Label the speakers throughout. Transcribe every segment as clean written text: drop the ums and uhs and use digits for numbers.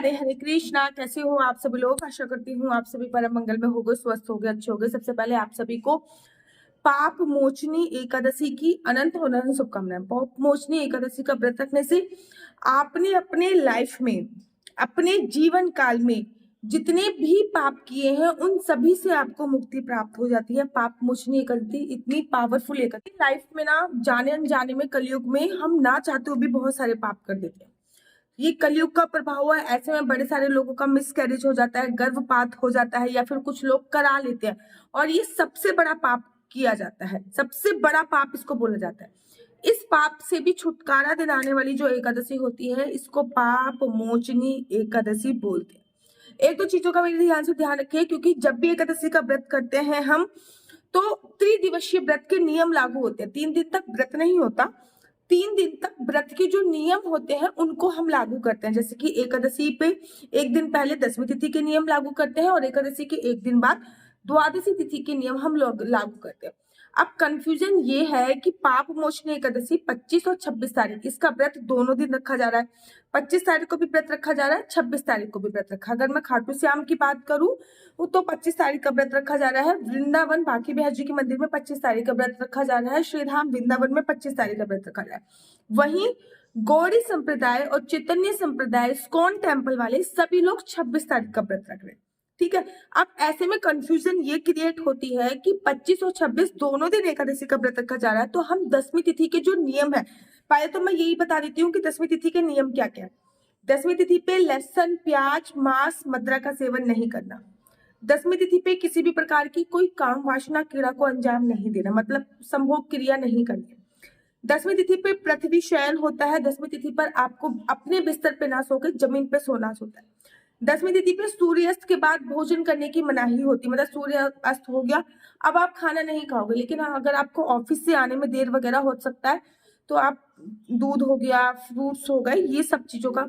Speaker 1: राधे, हरे कृष्णा। कैसे हो आप सभी लोग? आशा करती हूँ आप सभी परम मंगल में होगे, स्वस्थ होगे, अच्छे होगे। सबसे पहले आप सभी को पाप मोचनी एकादशी की अनंत अनंत शुभकामनाएं। पाप मोचनी एकादशी का व्रत रखने से आपने अपने लाइफ में, अपने जीवन काल में जितने भी पाप किए हैं उन सभी से आपको मुक्ति प्राप्त हो जाती है। पाप मोचनी एकादशी इतनी पावरफुल एकादशी, लाइफ में ना जाने अनजाने में कलयुग में हम ना चाहते हुए भी बहुत सारे पाप कर देते हैं। ये कलयुग का प्रभाव है। ऐसे में बड़े सारे लोगों का मिसकैरेज हो जाता है, गर्भपात हो जाता है, या फिर कुछ लोग करा लेते हैं। और ये सबसे बड़ा पाप किया जाता है, सबसे बड़ा पाप इसको बोला जाता है। इस पाप से भी छुटकारा दिलाने वाली जो एकादशी होती है, इसको पाप मोचनी एकादशी बोलते हैं। एक दो चीजों का मेरे ध्यान रखिए, क्योंकि जब भी एकादशी का व्रत करते हैं हम, तो त्रिदिवसीय व्रत के नियम लागू होते हैं। 3 दिन तक व्रत नहीं होता, 3 दिन तक व्रत के जो नियम होते हैं उनको हम लागू करते हैं। जैसे कि एकादशी पे एक दिन पहले दसवीं तिथि के नियम लागू करते हैं, और एकादशी के एक दिन बाद द्वादशी तिथि के नियम हम लोग लागू करते हैं। अब कंफ्यूजन ये है कि पाप मोचनी एकादशी 25 और 26 तारीख, इसका व्रत दोनों दिन रखा जा रहा है। 25 तारीख को भी व्रत रखा जा रहा है, 26 तारीख को भी व्रत रखा। अगर मैं खाटू श्याम की बात करूं तो 25 तारीख का व्रत रखा जा रहा है। वृंदावन बांके बिहारी जी के मंदिर में 25 तारीख का व्रत रखा जा रहा है। श्रीधाम वृंदावन में 25 तारीख का व्रत रखा जा रहा है। वहीं गौड़ी संप्रदाय और चैतन्य संप्रदाय, स्कॉन टेम्पल वाले सभी लोग 26 तारीख का व्रत रख रहे हैं। ठीक है। अब ऐसे में कंफ्यूजन ये क्रिएट होती है कि 25 और 26 दोनों दिन एकादशी का व्रत रखा जा रहा है, तो हम दसवीं तिथि के जो नियम है, पहले तो मैं यही बता देती हूँ कि दसवीं तिथि के नियम क्या क्या है। दसवीं तिथि पे लहसुन, प्याज, मांस, मदिरा का सेवन नहीं करना। दसवीं तिथि पे किसी भी प्रकार की कोई काम वासना क्रिया को अंजाम नहीं देना, मतलब संभोग क्रिया नहीं करनी। दसवीं तिथि पे पृथ्वी शयन होता है। दसवीं तिथि पर आपको अपने बिस्तर पे ना सोकर जमीन पे सोना होता है। दसवीं तिथि पे सूर्यास्त के बाद भोजन करने की मनाही होती है, मतलब सूर्य अस्त हो गया, अब आप खाना नहीं खाओगे। लेकिन अगर आपको ऑफिस से आने में देर वगैरह हो सकता है, तो आप दूध हो गया, फ्रूट्स हो गए, ये सब चीजों का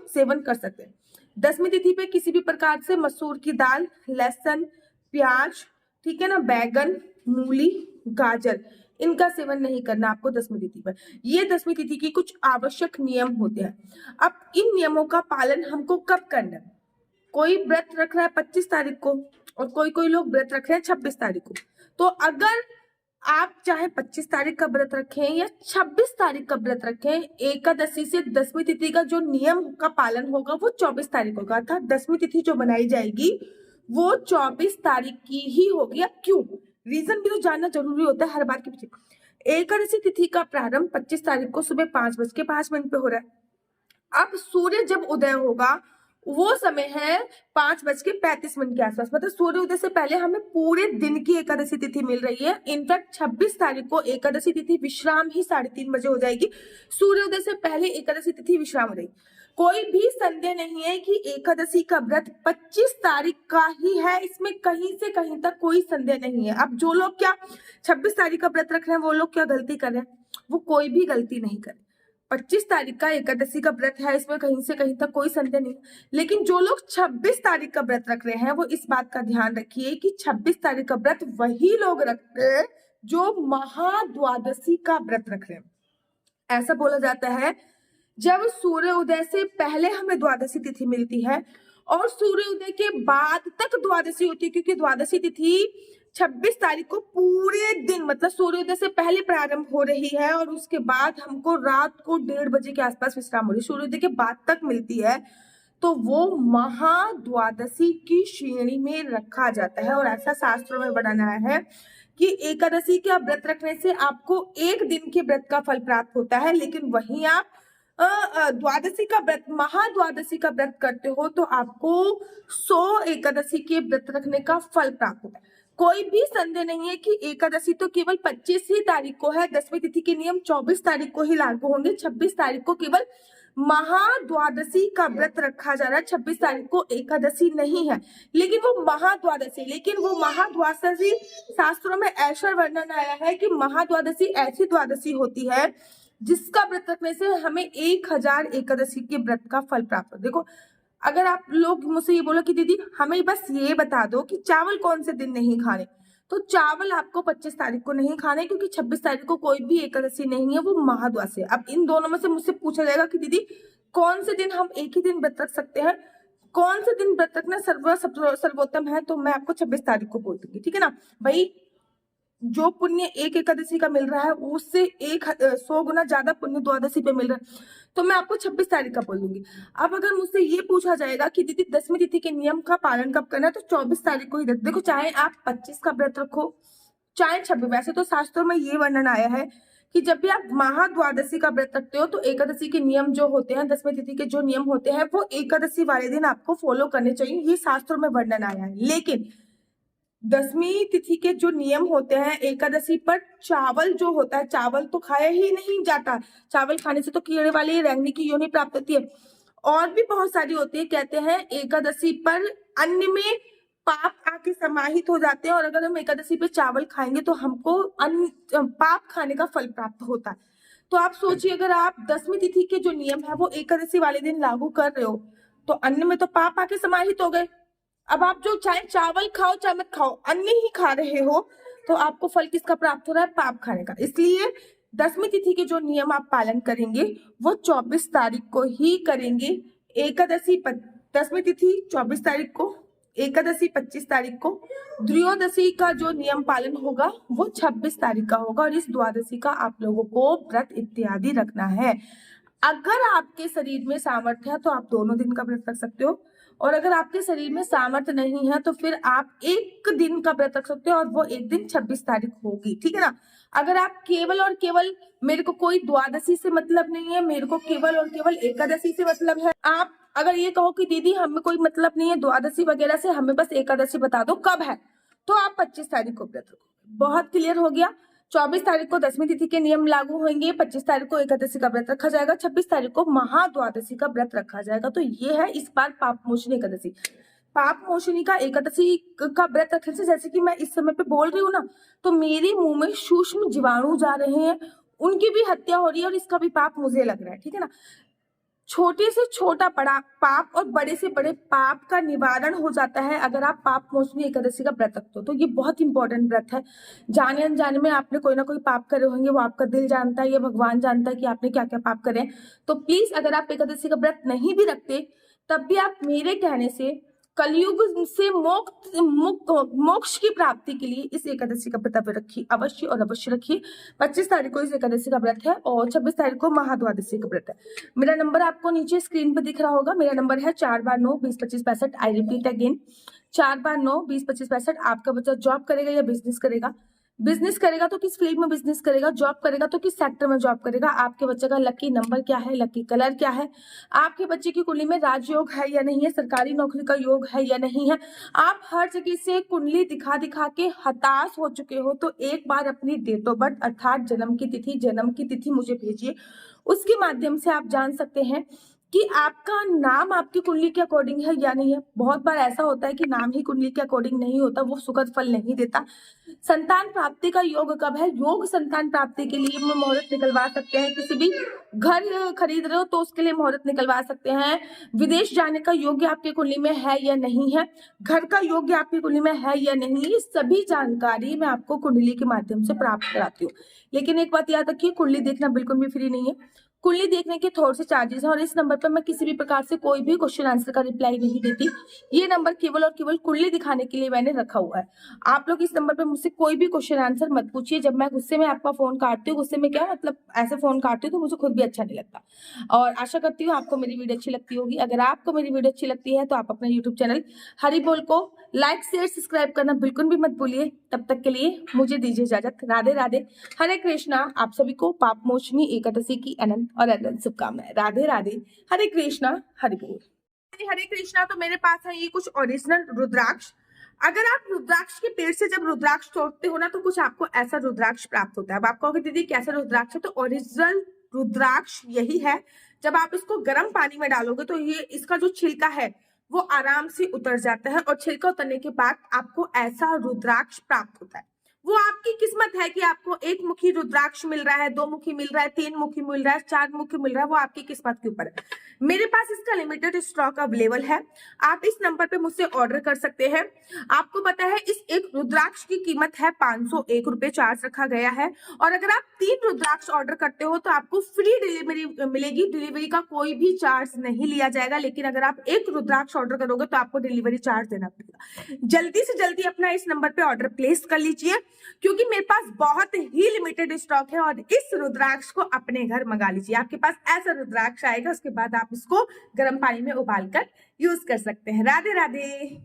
Speaker 1: सेवन कर सकते हैं। दसवीं तिथि पे किसी भी प्रकार से मसूर की दाल, लहसुन, प्याज, ठीक है ना, बैगन, मूली, गाजर, इनका सेवन नहीं करना आपको दसवीं तिथि पर। ये दसवीं तिथि की कुछ आवश्यक नियम होते हैं। अब इन नियमों का पालन हमको कब करना है? कोई व्रत रख रहा है 25 तारीख को, और कोई कोई लोग व्रत रख रहे हैं 26 तारीख को। तो अगर आप चाहे 25 तारीख का व्रत रखें या 26 तारीख का व्रत रखें, एकादशी से दसवीं तिथि का जो नियम का पालन होगा वो 24 तारीख होगा। अर्थात दसवीं तिथि जो बनाई जाएगी वो 24 तारीख की ही होगी। अब क्यों? रीजन भी तो जानना जरूरी होता है हर बार के पीछे। एकादशी तिथि का प्रारंभ 25 तारीख को सुबह 5:05 पे हो रहा है। अब सूर्य जब उदय होगा वो समय है 5:35 के आसपास, मतलब सूर्य उदय से पहले हमें पूरे दिन की एकादशी तिथि मिल रही है। इनफैक्ट 26 तारीख को एकादशी तिथि विश्राम ही 3:30 बजे हो जाएगी। सूर्य उदय से पहले एकादशी तिथि विश्राम हो जाएगी। कोई भी संदेह नहीं है कि एकादशी का व्रत 25 तारीख का ही है, इसमें कहीं से कहीं तक कोई संदेह नहीं है। अब जो लोग क्या 26 तारीख का व्रत रख रहे हैं वो लोग क्या गलती कर रहे हैं? वो कोई भी गलती नहीं कर रहे। 25 तारीख का एकादशी का व्रत है, इसमें कहीं से कहीं तक कोई संदेह नहीं। लेकिन जो लोग 26 तारीख का व्रत रख रहे हैं वो इस बात का ध्यान रखिए कि 26 तारीख का व्रत वही लोग रखते हैं जो महाद्वादशी का व्रत रख रहे हैं। ऐसा बोला जाता है जब सूर्य उदय से पहले हमें द्वादशी तिथि मिलती है और सूर्य उदय के बाद तक द्वादशी होती है, क्योंकि द्वादशी तिथि 26 तारीख को पूरे दिन, मतलब सूर्योदय से पहले प्रारंभ हो रही है और उसके बाद हमको रात को 1:30 बजे के आसपास विश्राम हो रही है, सूर्योदय के बाद तक मिलती है, तो वो महाद्वादशी की श्रेणी में रखा जाता है। और ऐसा शास्त्रों में बताया है कि एकादशी का व्रत रखने से आपको एक दिन के व्रत का फल प्राप्त होता है, लेकिन वहीं आप द्वादशी का व्रत, महाद्वादशी का व्रत करते हो तो आपको 100 एकादशी के व्रत रखने का फल प्राप्त होता है। कोई भी संदेह नहीं है कि एकादशी तो केवल 25 ही तारीख को है। दसवीं तिथि के नियम 24 तारीख को ही लागू होंगे। 26 तारीख को केवल महाद्वादशी का व्रत रखा जा रहा है, 26 तारीख को एकादशी नहीं है, लेकिन वो महाद्वादशी शास्त्रों में ऐसा वर्णन आया है कि महाद्वादशी ऐसी द्वादशी होती है जिसका व्रत रखने से हमें 1000 एकादशी के व्रत का फल प्राप्त हो। देखो, अगर आप लोग मुझसे ये बोलो कि दीदी हमें बस ये बता दो कि चावल कौन से दिन नहीं खाने, तो चावल आपको 25 तारीख को नहीं खाने, क्योंकि 26 तारीख को कोई भी एकादशी नहीं है, वो महाद्वादशी है। अब इन दोनों में से मुझसे पूछा जाएगा कि दीदी कौन से दिन हम एक ही दिन व्रत रख सकते हैं, कौन से दिन व्रत रखना सर्वोत्तम है, तो मैं आपको 26 तारीख को बोल दूंगी, ठीक है ना भाई। जो पुण्य एक एकादशी का मिल रहा है उससे 100 गुना ज्यादा पुण्य द्वादशी पे मिल रहा है, तो मैं आपको 26 तारीख का बोल दूंगी। अब अगर मुझसे ये पूछा जाएगा कि दीदी 10वीं तिथि के नियम का पालन कब करना है, तो 24 तारीख को ही देखो, चाहे आप 25 का व्रत रखो चाहे 26। वैसे तो शास्त्रों में ये वर्णन आया है कि जब भी आप महाद्वादशी का व्रत रखते हो तो एकादशी के नियम जो होते हैं, 10वीं तिथि के जो नियम होते हैं, वो एकादशी वाले दिन आपको फॉलो करने चाहिए, ये शास्त्रों में वर्णन आया है। लेकिन 10वीं तिथि के जो नियम होते हैं, एकादशी पर चावल जो होता है, चावल तो खाया ही नहीं जाता, चावल खाने से तो कीड़े वाली रैंगनी की योनि प्राप्त होती है, और भी बहुत सारी होती है। कहते हैं एकादशी पर अन्न में पाप आके समाहित हो जाते हैं, और अगर हम एकादशी पे चावल खाएंगे तो हमको अन्न पाप खाने का फल प्राप्त होता है। तो आप सोचिए, अगर आप 10वीं तिथि के जो नियम है वो एकादशी वाले दिन लागू कर रहे हो, तो अन्न में तो पाप आके समाहित हो गए। अब आप जो चाहे चावल खाओ चाहे मत खाओ, अन्न ही खा रहे हो, तो आपको फल किसका प्राप्त हो रहा है, पाप खाने का। इसलिए 10वीं तिथि के जो नियम आप पालन करेंगे वो 24 तारीख को ही करेंगे। एकादशी 10वीं तिथि 24 तारीख को, एकादशी 25 तारीख को, त्रयोदशी का जो नियम पालन होगा वो 26 तारीख का होगा, और इस द्वादशी का आप लोगों को व्रत इत्यादि रखना है। अगर आपके शरीर में सामर्थ्य है तो आप दोनों दिन का व्रत रख सकते हो, और अगर आपके शरीर में सामर्थ्य नहीं है तो फिर आप एक दिन का व्रत रख सकते हो, और वो एक दिन 26 तारीख होगी, ठीक है ना। अगर आप केवल और केवल, मेरे को कोई द्वादशी से मतलब नहीं है, मेरे को केवल और केवल एकादशी से मतलब है, आप अगर ये कहो कि दीदी हमें कोई मतलब नहीं है द्वादशी वगैरह से, हमें बस एकादशी बता दो कब है, तो आप 25 तारीख को व्रत रखो। बहुत क्लियर हो गया। 24 तारीख को 10वीं तिथि के नियम लागू होंगे, 25 तारीख को एकादशी का व्रत रखा जाएगा, 26 तारीख को महाद्वादशी का व्रत रखा जाएगा। तो ये है इस बार पाप मोचनी एकादशी। पाप मोचनी का एकादशी का व्रत रखने से, जैसे कि मैं इस समय पे बोल रही हूँ ना, तो मेरे मुंह में सूक्ष्म जीवाणु जा रहे हैं, उनकी भी हत्या हो रही है, और इसका भी पाप मुझे लग रहा है, ठीक है ना। छोटे से छोटा बड़ा पाप और बड़े से बड़े पाप का निवारण हो जाता है अगर आप पाप मोचनी एकादशी का व्रत रखते हो। तो ये बहुत इंपॉर्टेंट व्रत है। जाने अनजाने में आपने कोई ना कोई पाप करे होंगे, वो आपका दिल जानता है, ये भगवान जानता है कि आपने क्या क्या पाप करे हैं। तो प्लीज अगर आप एकादशी का व्रत नहीं भी रखते, तब भी आप मेरे कहने से कलयुग से मोक्ष की प्राप्ति के लिए इस एकादशी का व्रत रखिए, अवश्य और अवश्य रखिए। 25 तारीख को इस एकादशी का व्रत है, और 26 तारीख को महाद्वादशी का व्रत है। मेरा नंबर आपको नीचे स्क्रीन पर दिख रहा होगा, मेरा नंबर है 4/9-20-25-65। I repeat again, 4/9-20-25-65। आपका बच्चा जॉब करेगा या बिजनेस करेगा, बिजनेस करेगा तो किस फील्ड में बिजनेस करेगा, जॉब करेगा तो किस सेक्टर में जॉब करेगा, आपके बच्चे का लकी नंबर क्या है, लकी कलर क्या है, आपके बच्चे की कुंडली में राजयोग है या नहीं है, सरकारी नौकरी का योग है या नहीं है। आप हर जगह से कुंडली दिखा दिखा के हताश हो चुके हो, तो एक बार अपनी डेट ऑफ बर्थ अर्थात जन्म की तिथि मुझे भेजिए। उसके माध्यम से आप जान सकते हैं कि आपका नाम आपकी कुंडली के अकॉर्डिंग है या नहीं है। बहुत बार ऐसा होता है कि नाम ही कुंडली के अकॉर्डिंग नहीं होता, वो सुखद फल नहीं देता। संतान प्राप्ति का योग कब है, योग संतान प्राप्ति के लिए हम मुहूर्त निकलवा सकते हैं। किसी भी घर खरीद रहे हो तो उसके लिए मुहूर्त निकलवा सकते हैं। विदेश जाने का योग्य आपकी कुंडली में है या नहीं है, घर का योग्य आपकी कुंडली में है या नहीं, ये सभी जानकारी मैं आपको कुंडली के माध्यम से प्राप्त कराती हूँ। लेकिन एक बात याद रखिए, कुंडली देखना बिल्कुल भी फ्री नहीं है। कुंडली देखने के थोड़े से चार्जेस हैं, और इस नंबर पर मैं किसी भी प्रकार से कोई भी क्वेश्चन आंसर का रिप्लाई नहीं देती। ये नंबर केवल और केवल कुंडली दिखाने के लिए मैंने रखा हुआ है। आप लोग इस नंबर पर मुझसे कोई भी क्वेश्चन आंसर मत पूछिए। जब मैं गुस्से में आपका फोन काटती हूँ, गुस्से में क्या मतलब ऐसे फोन काटती हूँ तो मुझे खुद भी अच्छा नहीं लगता। और आशा करती हूँ आपको मेरी वीडियो अच्छी लगती होगी। अगर आपको मेरी वीडियो अच्छी लगती है तो आप अपना यूट्यूब चैनल हरि बोल को लाइक शेयर सब्सक्राइब करना बिल्कुल भी मत भूलिए। तब तक के लिए मुझे दीजिए इजाजत। राधे राधे, हरे कृष्णा। आप सभी को पाप मोचनी एकादशी की अनंत और अनंत शुभकामनाएं। राधे राधे, हरे कृष्णा, हरि बोल। हरे कृष्णा। तो मेरे पास है ये कुछ ओरिजिनल रुद्राक्ष। अगर आप रुद्राक्ष के पेड़ से जब रुद्राक्ष तोड़ते हो ना, तो कुछ आपको ऐसा रुद्राक्ष प्राप्त होता है। अब आप कहोगे दीदी कैसा रुद्राक्ष है, तो ओरिजिनल रुद्राक्ष यही है। जब आप इसको गर्म पानी में डालोगे तो ये इसका जो छिलका है वो आराम से उतर जाता है, और छिलका उतरने के बाद आपको ऐसा रुद्राक्ष प्राप्त होता है। वो आपकी किस्मत है कि आपको एक मुखी रुद्राक्ष मिल रहा है, 2 मुखी मिल रहा है, 3 मुखी मिल रहा है, 4 मुखी मिल रहा है, वो आपकी किस्मत के ऊपर है। मेरे पास इसका लिमिटेड स्टॉक अवेलेबल है। आप इस नंबर पे मुझसे ऑर्डर कर सकते हैं। आपको पता है इस एक रुद्राक्ष की कीमत है 501 रुपए, चार्ज रखा गया है। और अगर आप 3 रुद्राक्ष ऑर्डर करते हो तो आपको फ्री डिलीवरी मिलेगी। डिलीवरी का कोई भी चार्ज नहीं लिया जाएगा, लेकिन अगर आप एक रुद्राक्ष ऑर्डर करोगे तो आपको डिलीवरी चार्ज देना पड़ेगा। जल्दी से जल्दी अपना इस नंबर पे ऑर्डर प्लेस कर लीजिए, क्योंकि मेरे पास बहुत ही लिमिटेड स्टॉक है। और इस रुद्राक्ष को अपने घर मंगा लीजिए। आपके पास ऐसा रुद्राक्ष आएगा, उसके बाद आप इसको गर्म पानी में उबाल कर यूज कर सकते हैं। राधे राधे।